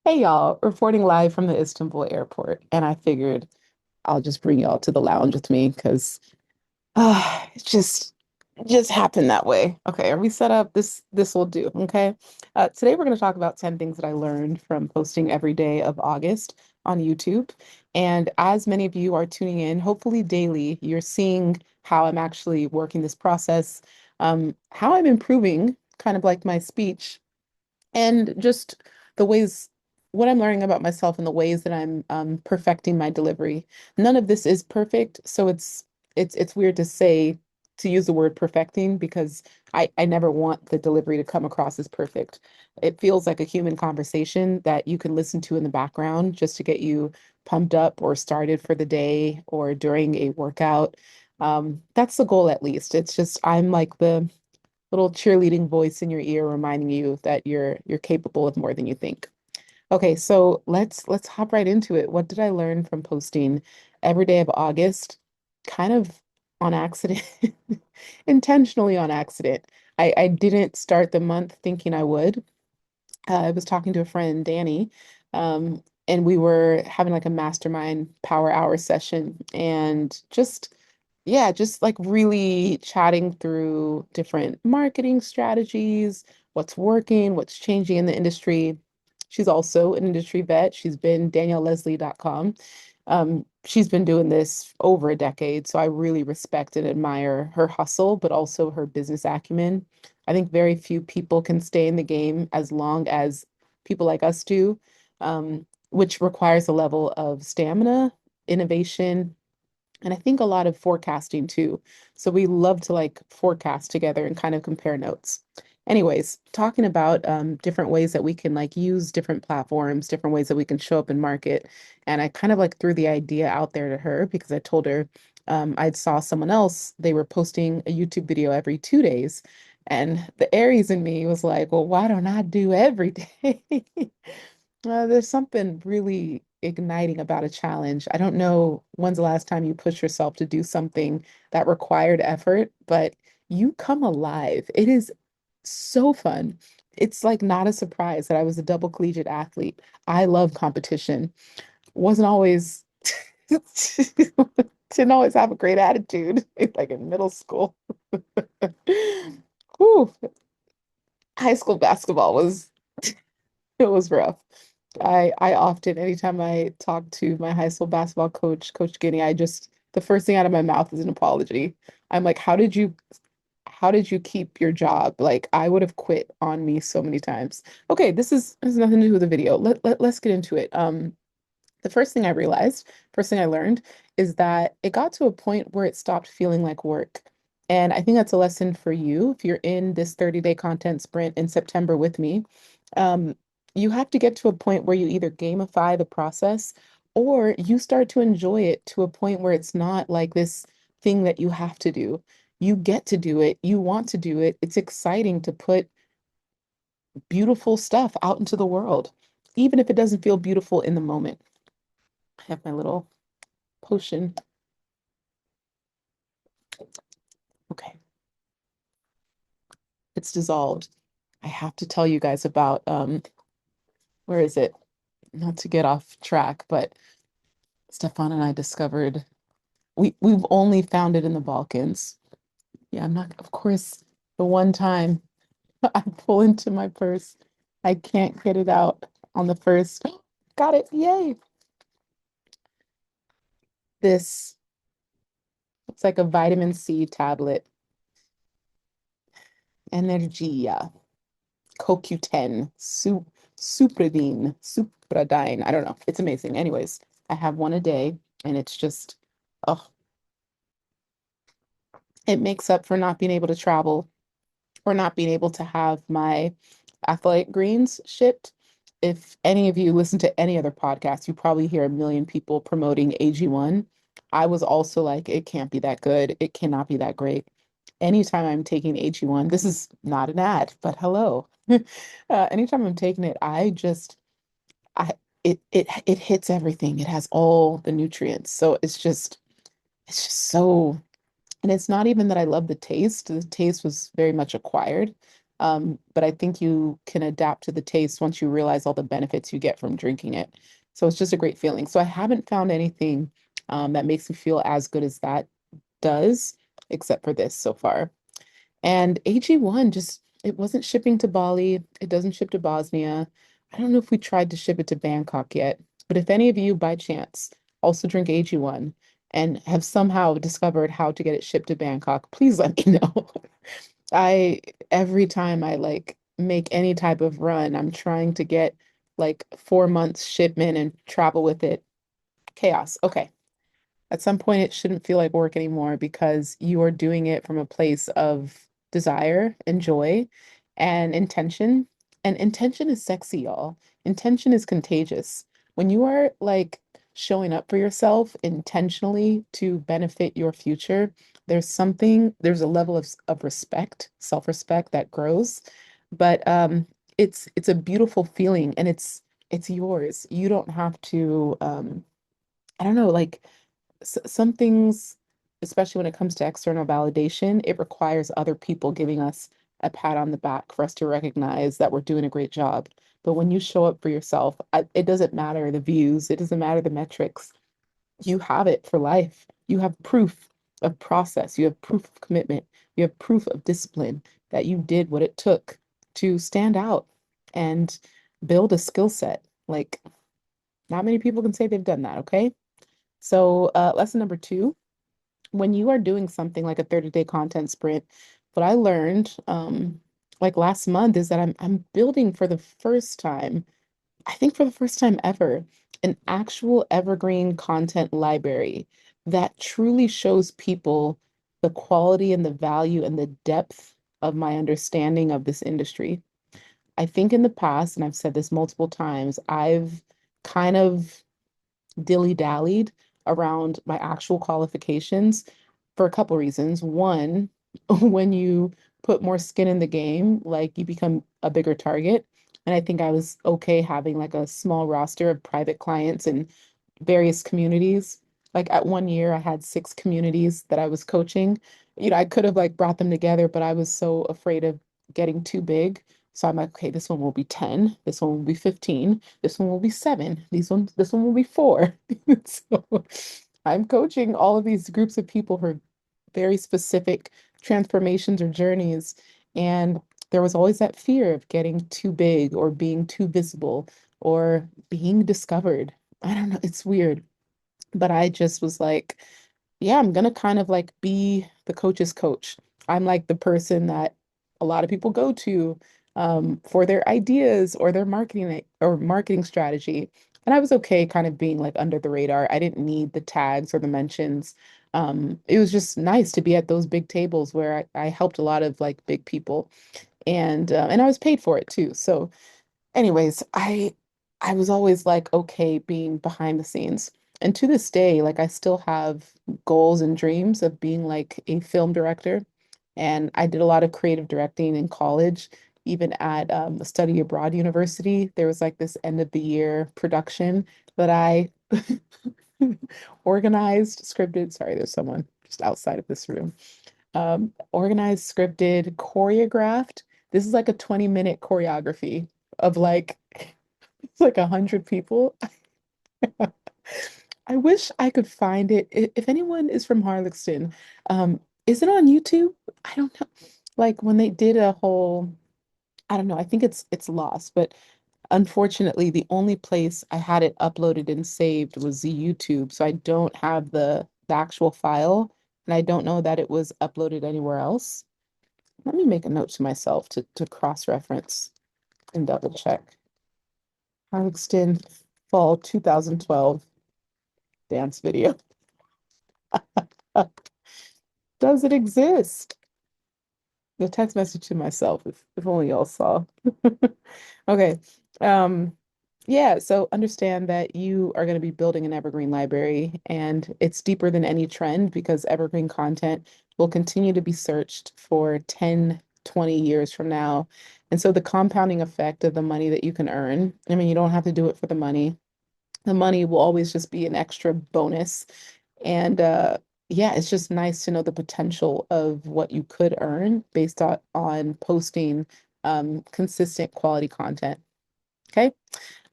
Hey y'all, reporting live from the Istanbul airport. And I figured I'll just bring y'all to the lounge with me because it just happened that way. Okay, are we set up? This will do. Okay. Today we're going to talk about 10 things that I learned from posting every day of August on YouTube. And as many of you are tuning in, hopefully daily, you're seeing how I'm actually working this process, how I'm improving, kind of like my speech and just the ways what I'm learning about myself and the ways that I'm perfecting my delivery. None of this is perfect, so it's weird to say to use the word perfecting because I never want the delivery to come across as perfect. It feels like a human conversation that you can listen to in the background just to get you pumped up or started for the day or during a workout. That's the goal at least. It's just I'm like the little cheerleading voice in your ear reminding you that you're capable of more than you think. Okay, so let's hop right into it. What did I learn from posting every day of August? Kind of on accident, intentionally on accident. I didn't start the month thinking I would. I was talking to a friend, Danny, and we were having like a mastermind power hour session and just like really chatting through different marketing strategies, what's working, what's changing in the industry. She's also an industry vet. She's been danielleleslie.com. She's been doing this over a decade, so I really respect and admire her hustle, but also her business acumen. I think very few people can stay in the game as long as people like us do, which requires a level of stamina, innovation, and I think a lot of forecasting too. So we love to like forecast together and kind of compare notes. Anyways, talking about different ways that we can like use different platforms, different ways that we can show up and market. And I kind of like threw the idea out there to her because I told her I saw someone else, they were posting a YouTube video every 2 days. And the Aries in me was like, well, why don't I do every day? There's something really igniting about a challenge. I don't know when's the last time you pushed yourself to do something that required effort, but you come alive. It is so fun. It's like not a surprise that I was a double collegiate athlete. I love competition. Wasn't always didn't always have a great attitude, like in middle school. Whew. High school basketball was it was rough. I often, anytime I talk to my high school basketball coach, Coach Guinea, the first thing out of my mouth is an apology. I'm like, how did you keep your job? Like I would have quit on me so many times. Okay, this has nothing to do with the video. Let's get into it. The first thing I realized, first thing I learned is that it got to a point where it stopped feeling like work. And I think that's a lesson for you if you're in this 30-day content sprint in September with me. Um, you have to get to a point where you either gamify the process or you start to enjoy it to a point where it's not like this thing that you have to do. You get to do it. You want to do it. It's exciting to put beautiful stuff out into the world, even if it doesn't feel beautiful in the moment. I have my little potion. Okay, it's dissolved. I have to tell you guys about where is it? Not to get off track, but Stefan and I discovered we've only found it in the Balkans. Yeah, I'm not, of course, the one time I pull into my purse, I can't get it out on the first. Got it. Yay. This it's like a vitamin C tablet. Energia. CoQ10, supradine. I don't know. It's amazing. Anyways, I have one a day and it's just, oh, it makes up for not being able to travel or not being able to have my athletic greens shipped. If any of you listen to any other podcast, you probably hear a million people promoting AG1. I was also like, it can't be that good. It cannot be that great. Anytime I'm taking AG1, this is not an ad, but hello. Anytime I'm taking it, I it hits everything. It has all the nutrients. So it's just so and it's not even that I love the taste. The taste was very much acquired. But I think you can adapt to the taste once you realize all the benefits you get from drinking it. So it's just a great feeling. So I haven't found anything that makes me feel as good as that does, except for this so far. And AG1 just, it wasn't shipping to Bali. It doesn't ship to Bosnia. I don't know if we tried to ship it to Bangkok yet, but if any of you by chance also drink AG1 and have somehow discovered how to get it shipped to Bangkok, please let me know. I, every time I like make any type of run, I'm trying to get like 4 months shipment and travel with it. Chaos. Okay. At some point, it shouldn't feel like work anymore because you are doing it from a place of desire and joy and intention. And intention is sexy, y'all. Intention is contagious. When you are like showing up for yourself intentionally to benefit your future, there's a level of respect, self-respect that grows. But it's a beautiful feeling and it's yours. You don't have to I don't know, like some things, especially when it comes to external validation, it requires other people giving us a pat on the back for us to recognize that we're doing a great job. But when you show up for yourself, it doesn't matter the views, it doesn't matter the metrics. You have it for life. You have proof of process, you have proof of commitment, you have proof of discipline that you did what it took to stand out and build a skill set. Like, not many people can say they've done that, okay? So, lesson number two, when you are doing something like a 30-day content sprint, what I learned like last month is that I'm building for the first time, I think for the first time ever, an actual evergreen content library that truly shows people the quality and the value and the depth of my understanding of this industry. I think in the past, and I've said this multiple times, I've kind of dilly-dallied around my actual qualifications for a couple reasons. One, when you put more skin in the game, like you become a bigger target. And I think I was okay having like a small roster of private clients in various communities. Like at one year, I had 6 communities that I was coaching. I could have like brought them together, but I was so afraid of getting too big. So I'm like, okay, this one will be 10, this one will be 15, this one will be 7, this one will be 4. So I'm coaching all of these groups of people for very specific transformations or journeys. And there was always that fear of getting too big or being too visible or being discovered. I don't know, it's weird. But I just was like, yeah, I'm gonna kind of like be the coach's coach. I'm like the person that a lot of people go to for their ideas or their marketing strategy. And I was okay kind of being like under the radar. I didn't need the tags or the mentions. It was just nice to be at those big tables where I helped a lot of like big people and I was paid for it too. So anyways, I was always like okay being behind the scenes. And to this day, like I still have goals and dreams of being like a film director. And I did a lot of creative directing in college, even at a study abroad university. There was like this end of the year production that I organized, scripted. Sorry, there's someone just outside of this room. Organized, scripted, choreographed. This is like a 20-minute choreography of like it's like 100 people. I wish I could find it. If anyone is from Harlexton, is it on YouTube? I don't know. Like when they did a whole, I don't know, I think it's lost, but unfortunately the only place I had it uploaded and saved was the YouTube. So I don't have the actual file, and I don't know that it was uploaded anywhere else. Let me make a note to myself to cross-reference and double check. Harlexton Fall 2012 dance video. Does it exist? The text message to myself, if only y'all saw. Okay. Um, yeah, so understand that you are going to be building an evergreen library, and it's deeper than any trend because evergreen content will continue to be searched for 10, 20 years from now. And so the compounding effect of the money that you can earn, I mean, you don't have to do it for the money. The money will always just be an extra bonus. And yeah, it's just nice to know the potential of what you could earn based on posting consistent quality content. Okay.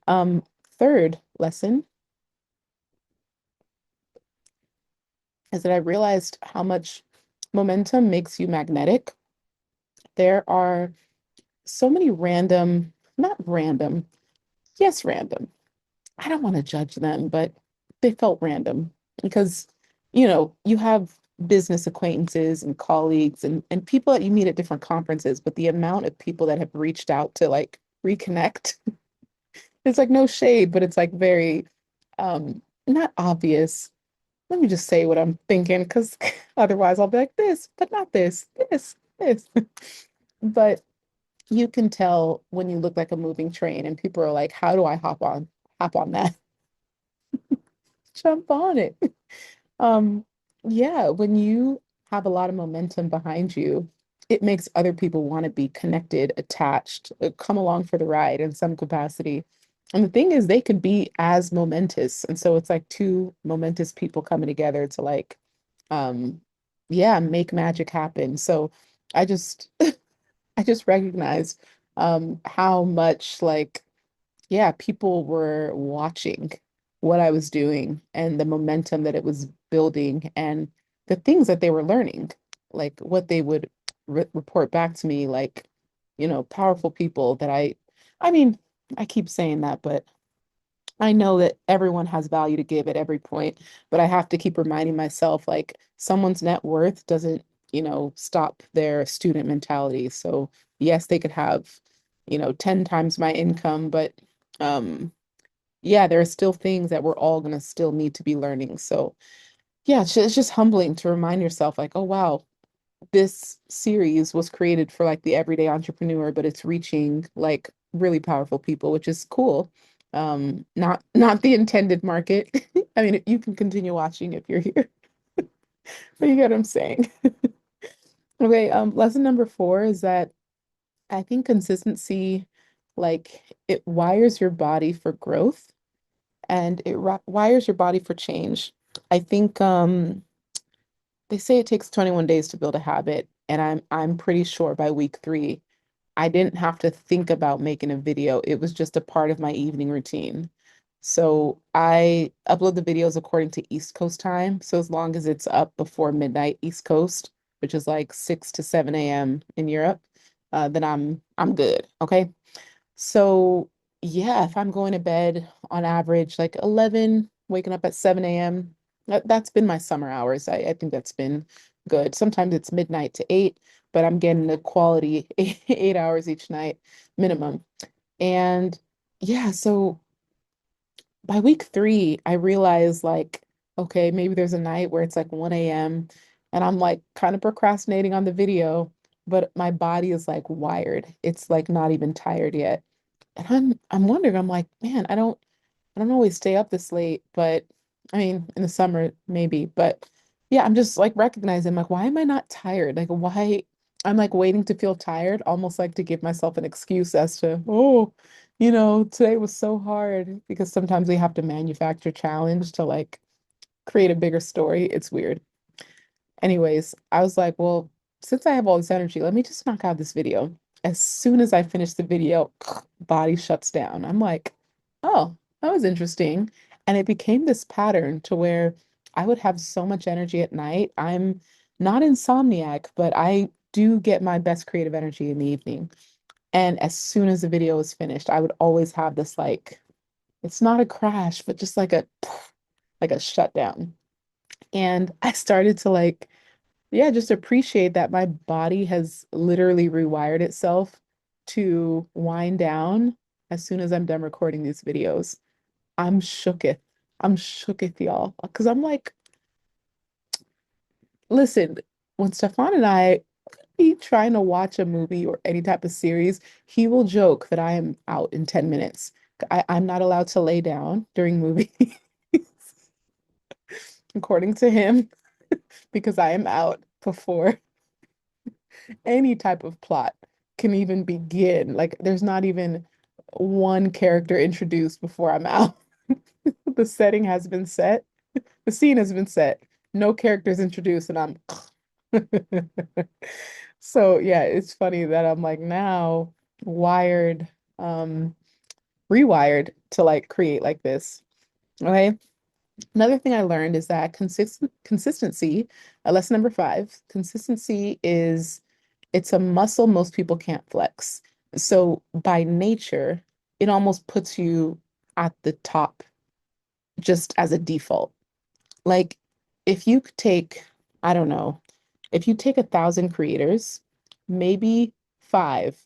Um, Third lesson is that I realized how much momentum makes you magnetic. There are so many random, not random, yes, random. I don't want to judge them, but they felt random because, you have business acquaintances and colleagues and people that you meet at different conferences, but the amount of people that have reached out to like reconnect, it's like no shade, but it's like very not obvious. Let me just say what I'm thinking because otherwise I'll be like this, but not this. But you can tell when you look like a moving train and people are like, how do I hop on that? Jump on it. Um, yeah, when you have a lot of momentum behind you, it makes other people want to be connected, attached, come along for the ride in some capacity. And the thing is, they could be as momentous. And so it's like two momentous people coming together to like, um, yeah, make magic happen. So I just, I just recognized how much like yeah, people were watching what I was doing and the momentum that it was building and the things that they were learning, like what they would report back to me, like, powerful people that I mean, I keep saying that, but I know that everyone has value to give at every point, but I have to keep reminding myself like someone's net worth doesn't, stop their student mentality. So, yes, they could have, 10 times my income, but um yeah, there are still things that we're all going to still need to be learning. So, yeah, it's just humbling to remind yourself like, oh wow, this series was created for like the everyday entrepreneur, but it's reaching like really powerful people, which is cool. Not the intended market. I mean, you can continue watching if you're here, but you get what I'm saying. Okay, lesson number 4 is that I think consistency, like it wires your body for growth and it wires your body for change. I think they say it takes 21 days to build a habit, and I'm pretty sure by week 3 I didn't have to think about making a video. It was just a part of my evening routine. So I upload the videos according to East Coast time. So as long as it's up before midnight East Coast, which is like 6 to 7 a.m. in Europe, then I'm good. Okay. So yeah, if I'm going to bed on average like 11, waking up at 7 a.m., that's been my summer hours. I think that's been good. Sometimes it's midnight to 8, but I'm getting the quality 8 hours each night minimum. And yeah, so by week 3, I realized like, okay, maybe there's a night where it's like 1 a.m. and I'm like kind of procrastinating on the video, but my body is like wired. It's like not even tired yet. And I'm wondering, I'm like, man, I don't always stay up this late, but I mean, in the summer maybe, but yeah, I'm just like recognizing like why am I not tired? Like why I'm like waiting to feel tired, almost like to give myself an excuse as to, oh, today was so hard because sometimes we have to manufacture challenge to like create a bigger story. It's weird. Anyways, I was like, well, since I have all this energy, let me just knock out this video. As soon as I finish the video, body shuts down. I'm like, oh, that was interesting. And it became this pattern to where I would have so much energy at night. I'm not insomniac, but I do get my best creative energy in the evening. And as soon as the video was finished, I would always have this like, it's not a crash, but just like a shutdown. And I started to like yeah, just appreciate that my body has literally rewired itself to wind down as soon as I'm done recording these videos. I'm shooketh. I'm shooketh, y'all. Because I'm like, listen, when Stefan and I be trying to watch a movie or any type of series, he will joke that I am out in 10 minutes. I'm not allowed to lay down during movies, according to him, because I am out before any type of plot can even begin. Like, there's not even one character introduced before I'm out. The setting has been set, the scene has been set, no characters introduced, and I'm so yeah, it's funny that I'm like now. wired, um, rewired to like create like this. Okay. Another thing I learned is that consistency, lesson number 5, consistency is it's a muscle most people can't flex. So by nature, it almost puts you at the top just as a default. Like if you could take, I don't know, if you take 1,000 creators, maybe five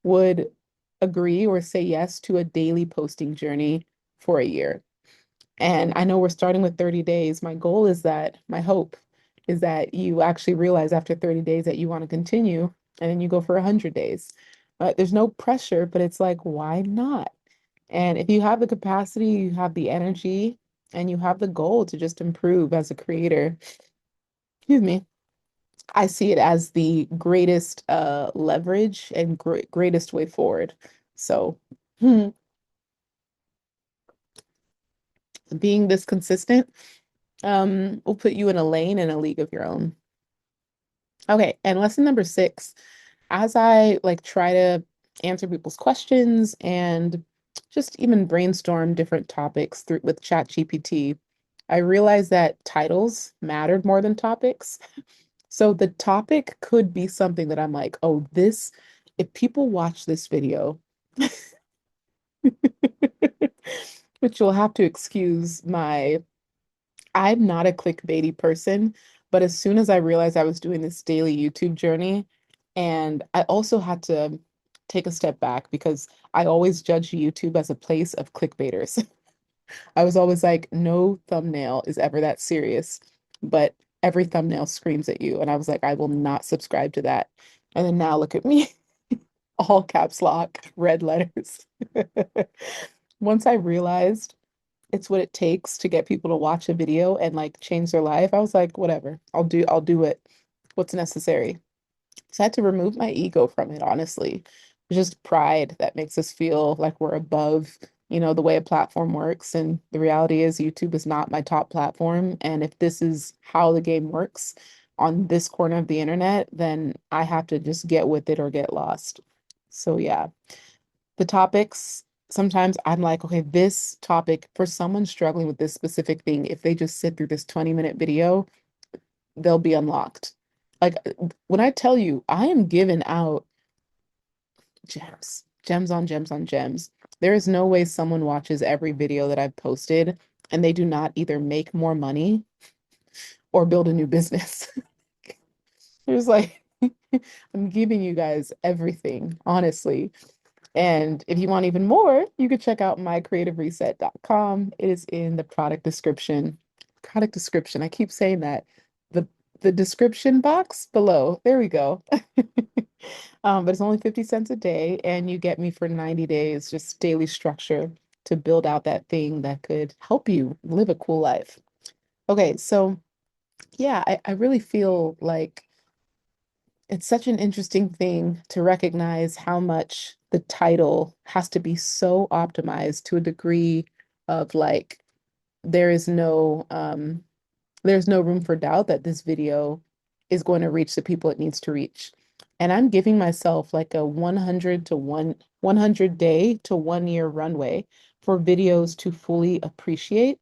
would agree or say yes to a daily posting journey for a year. And I know we're starting with 30 days. My goal is that, my hope is that you actually realize after 30 days that you want to continue and then you go for 100 days. There's no pressure, but it's like, why not? And if you have the capacity, you have the energy, and you have the goal to just improve as a creator, excuse me, I see it as the greatest leverage and greatest way forward. So, being this consistent will put you in a lane and a league of your own. Okay, and lesson number 6, as I like try to answer people's questions and just even brainstorm different topics through with ChatGPT, I realized that titles mattered more than topics. So the topic could be something that I'm like, oh, this, if people watch this video, which you'll have to excuse my, I'm not a clickbaity person, but as soon as I realized I was doing this daily YouTube journey, and I also had to take a step back because I always judge YouTube as a place of clickbaiters. I was always like, no thumbnail is ever that serious, but every thumbnail screams at you. And I was like, I will not subscribe to that. And then now look at me, all caps lock, red letters. Once I realized it's what it takes to get people to watch a video and like change their life, I was like, whatever, I'll do it. What's necessary. So I had to remove my ego from it, honestly. It's just pride that makes us feel like we're above, the way a platform works. And the reality is, YouTube is not my top platform. And if this is how the game works on this corner of the internet, then I have to just get with it or get lost. So, yeah, the topics, sometimes I'm like, okay, this topic for someone struggling with this specific thing, if they just sit through this 20-minute video, they'll be unlocked. Like when I tell you, I am giving out gems, gems on gems on gems. There is no way someone watches every video that I've posted and they do not either make more money or build a new business. There's like, I'm giving you guys everything, honestly. And if you want even more, you could check out mycreativereset.com. It is in the product description. Product description. I keep saying that. The the description box below. There we go. But it's only 50 cents a day, and you get me for 90 days, just daily structure to build out that thing that could help you live a cool life. Okay, so yeah, I really feel like it's such an interesting thing to recognize how much the title has to be so optimized to a degree of like there is no there's no room for doubt that this video is going to reach the people it needs to reach. And I'm giving myself like a 100 to 100 day to 1 year runway for videos to fully appreciate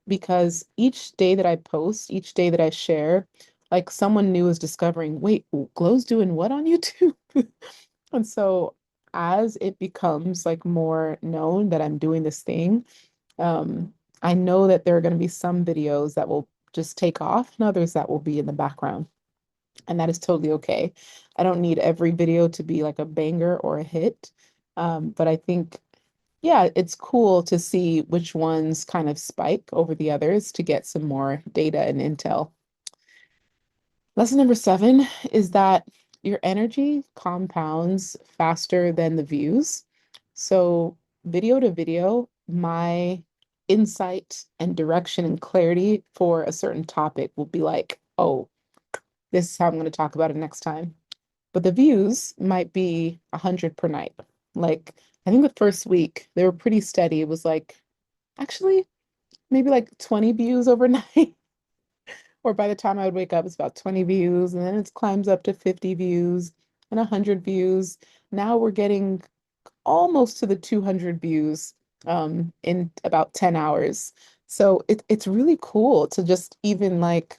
because each day that I post, each day that I share, like someone new is discovering, wait, Glow's doing what on YouTube? And so as it becomes like more known that I'm doing this thing, um, I know that there are going to be some videos that will just take off and others that will be in the background. And that is totally okay. I don't need every video to be like a banger or a hit. But I think, yeah, it's cool to see which ones kind of spike over the others to get some more data and intel. Lesson number 7 is that your energy compounds faster than the views. So, video to video, my insight and direction and clarity for a certain topic will be like, oh, this is how I'm going to talk about it next time. But the views might be 100 per night. Like, I think the first week they were pretty steady. It was like, actually, maybe like 20 views overnight. Or by the time I would wake up, it's about 20 views, and then it climbs up to 50 views. and 100 views. Now we're getting almost to the 200 views in about 10 hours. So it's really cool to just even like,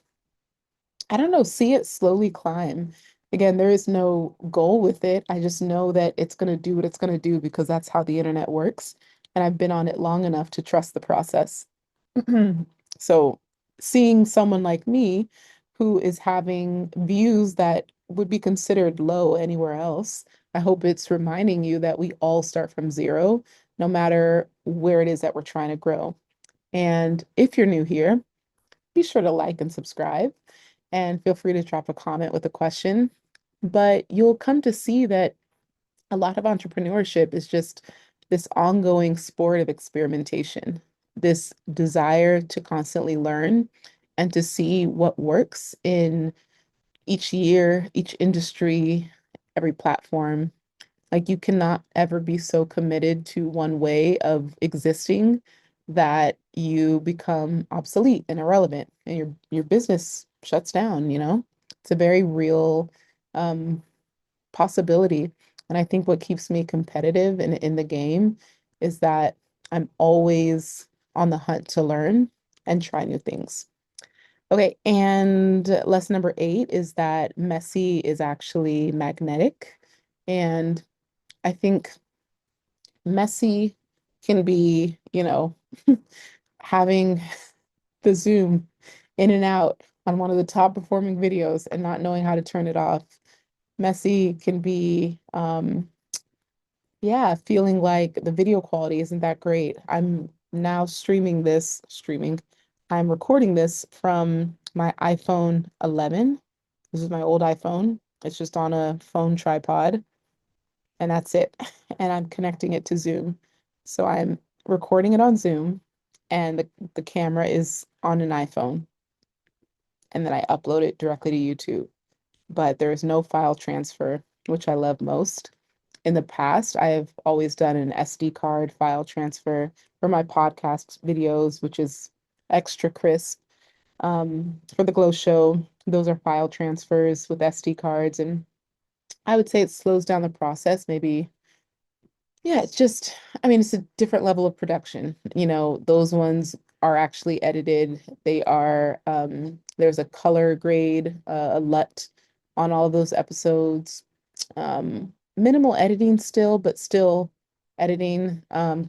I don't know, see it slowly climb. Again, there is no goal with it. I just know that it's going to do what it's going to do because that's how the internet works. And I've been on it long enough to trust the process. So seeing someone like me who is having views that would be considered low anywhere else, I hope it's reminding you that we all start from zero, no matter where it is that we're trying to grow. And if you're new here, be sure to like and subscribe, and feel free to drop a comment with a question. But you'll come to see that a lot of entrepreneurship is just this ongoing sport of experimentation, this desire to constantly learn and to see what works in each year, each industry, every platform. Like you cannot ever be so committed to one way of existing that you become obsolete and irrelevant and your business shuts down, you know? It's a very real um, possibility. And I think what keeps me competitive in the game is that I'm always on the hunt to learn and try new things. Okay, and lesson number 8 is that messy is actually magnetic. And I think messy can be, having the zoom in and out on one of the top performing videos and not knowing how to turn it off. Messy can be, yeah, feeling like the video quality isn't that great. I'm now I'm recording this from my iPhone 11. This is my old iPhone. It's just on a phone tripod, and that's it. And I'm connecting it to Zoom. So I'm recording it on Zoom, and the camera is on an iPhone, and then I upload it directly to YouTube. But there is no file transfer, which I love most. In the past, I have always done an SD card file transfer for my podcast videos, which is extra crisp. For the Glow Show, those are file transfers with SD cards, and I would say it slows down the process, maybe. Yeah, it's just, I mean, it's a different level of production. Those ones are actually edited. There's a color grade, a LUT on all of those episodes. Minimal editing still, but still editing,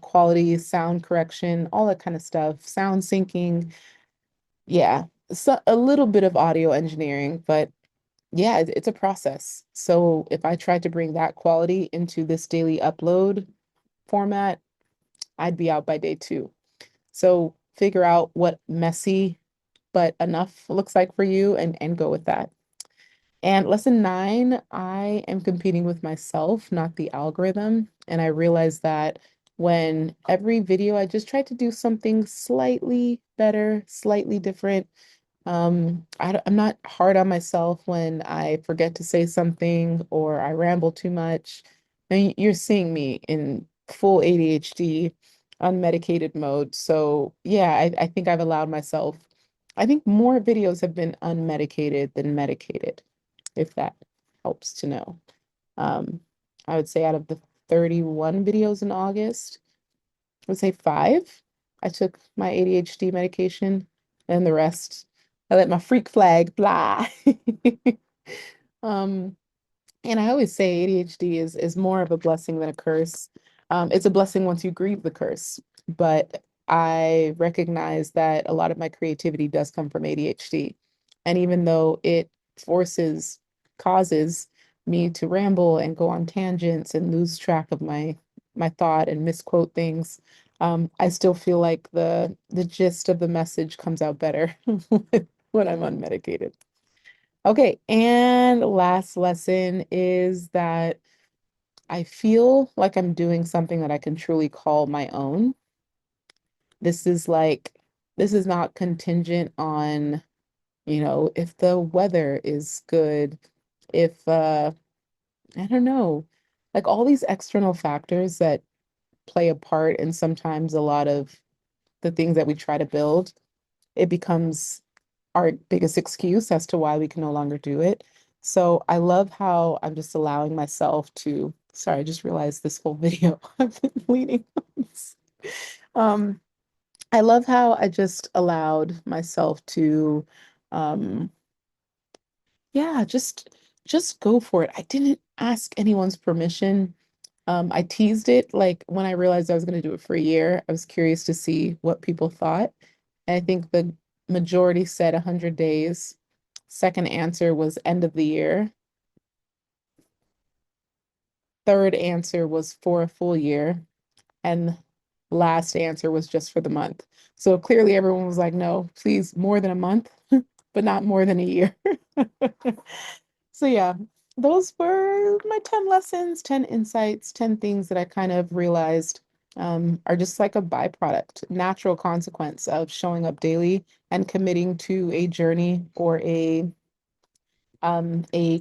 quality, sound correction, all that kind of stuff, sound syncing. Yeah, so a little bit of audio engineering, but yeah, it's a process. So if I tried to bring that quality into this daily upload format, I'd be out by day 2. So figure out what messy but enough looks like for you and go with that. And lesson 9, I am competing with myself, not the algorithm. And I realized that when every video I just tried to do something slightly better, slightly different. I'm not hard on myself when I forget to say something or I ramble too much. And you're seeing me in full ADHD, unmedicated mode. So yeah, I think I've allowed myself, I think more videos have been unmedicated than medicated, if that helps to know. Um, I would say out of the 31 videos in August, I would say 5, I took my ADHD medication, and the rest, I let my freak flag fly. Um, and I always say ADHD is more of a blessing than a curse. It's a blessing once you grieve the curse, but I recognize that a lot of my creativity does come from ADHD. And even though it forces, causes me to ramble and go on tangents and lose track of my thought and misquote things, I still feel like the gist of the message comes out better when I'm unmedicated. Okay, and last lesson is that I feel like I'm doing something that I can truly call my own. This is like, this is not contingent on, if the weather is good, if, I don't know, like all these external factors that play a part in sometimes a lot of the things that we try to build, it becomes our biggest excuse as to why we can no longer do it. So I love how I'm just allowing myself to, sorry, I just realized this whole video I've been leaning on this. Um, I love how I just allowed myself to, um, yeah, just go for it. I didn't ask anyone's permission. I teased it like when I realized I was going to do it for a year. I was curious to see what people thought. And I think the majority said 100 days. Second answer was end of the year. Third answer was for a full year. And last answer was just for the month. So clearly everyone was like, no, please, more than a month, but not more than a year. So yeah, those were my 10 lessons, 10 insights, 10 things that I kind of realized are just like a byproduct, natural consequence of showing up daily and committing to a journey or a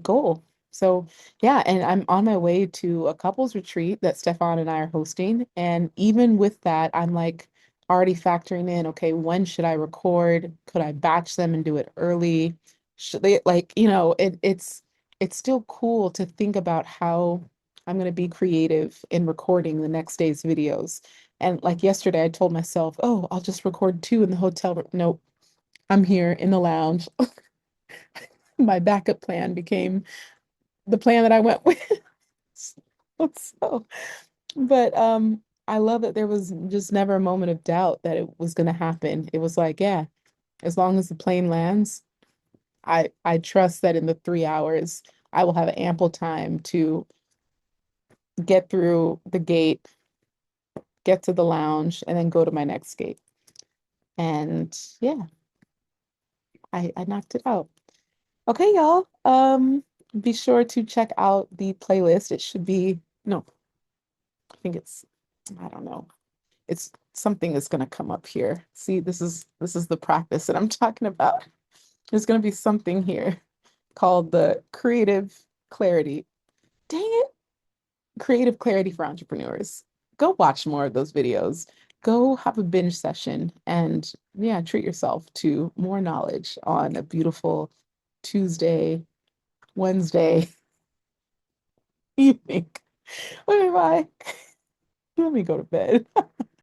goal. So yeah, and I'm on my way to a couples retreat that Stefan and I are hosting. And even with that, I'm like already factoring in, okay, when should I record? Could I batch them and do it early? Should they like, it's still cool to think about how I'm gonna be creative in recording the next day's videos. And like yesterday, I told myself, oh, I'll just record two in the hotel room. Nope, I'm here in the lounge. My backup plan became the plan that I went with. So, but I love that there was just never a moment of doubt that it was going to happen. It was like, yeah, as long as the plane lands, I trust that in the 3 hours I will have ample time to get through the gate, get to the lounge, and then go to my next gate. And yeah, I knocked it out. Okay, y'all. Be sure to check out the playlist. It should be, no, I think it's, I don't know. It's something that's going to come up here. See, this is the practice that I'm talking about. There's going to be something here called the creative clarity. Dang it. Creative clarity for entrepreneurs. Go watch more of those videos. Go have a binge session and yeah, treat yourself to more knowledge on a beautiful Tuesday, Wednesday evening. Okay, bye. Let me go to bed.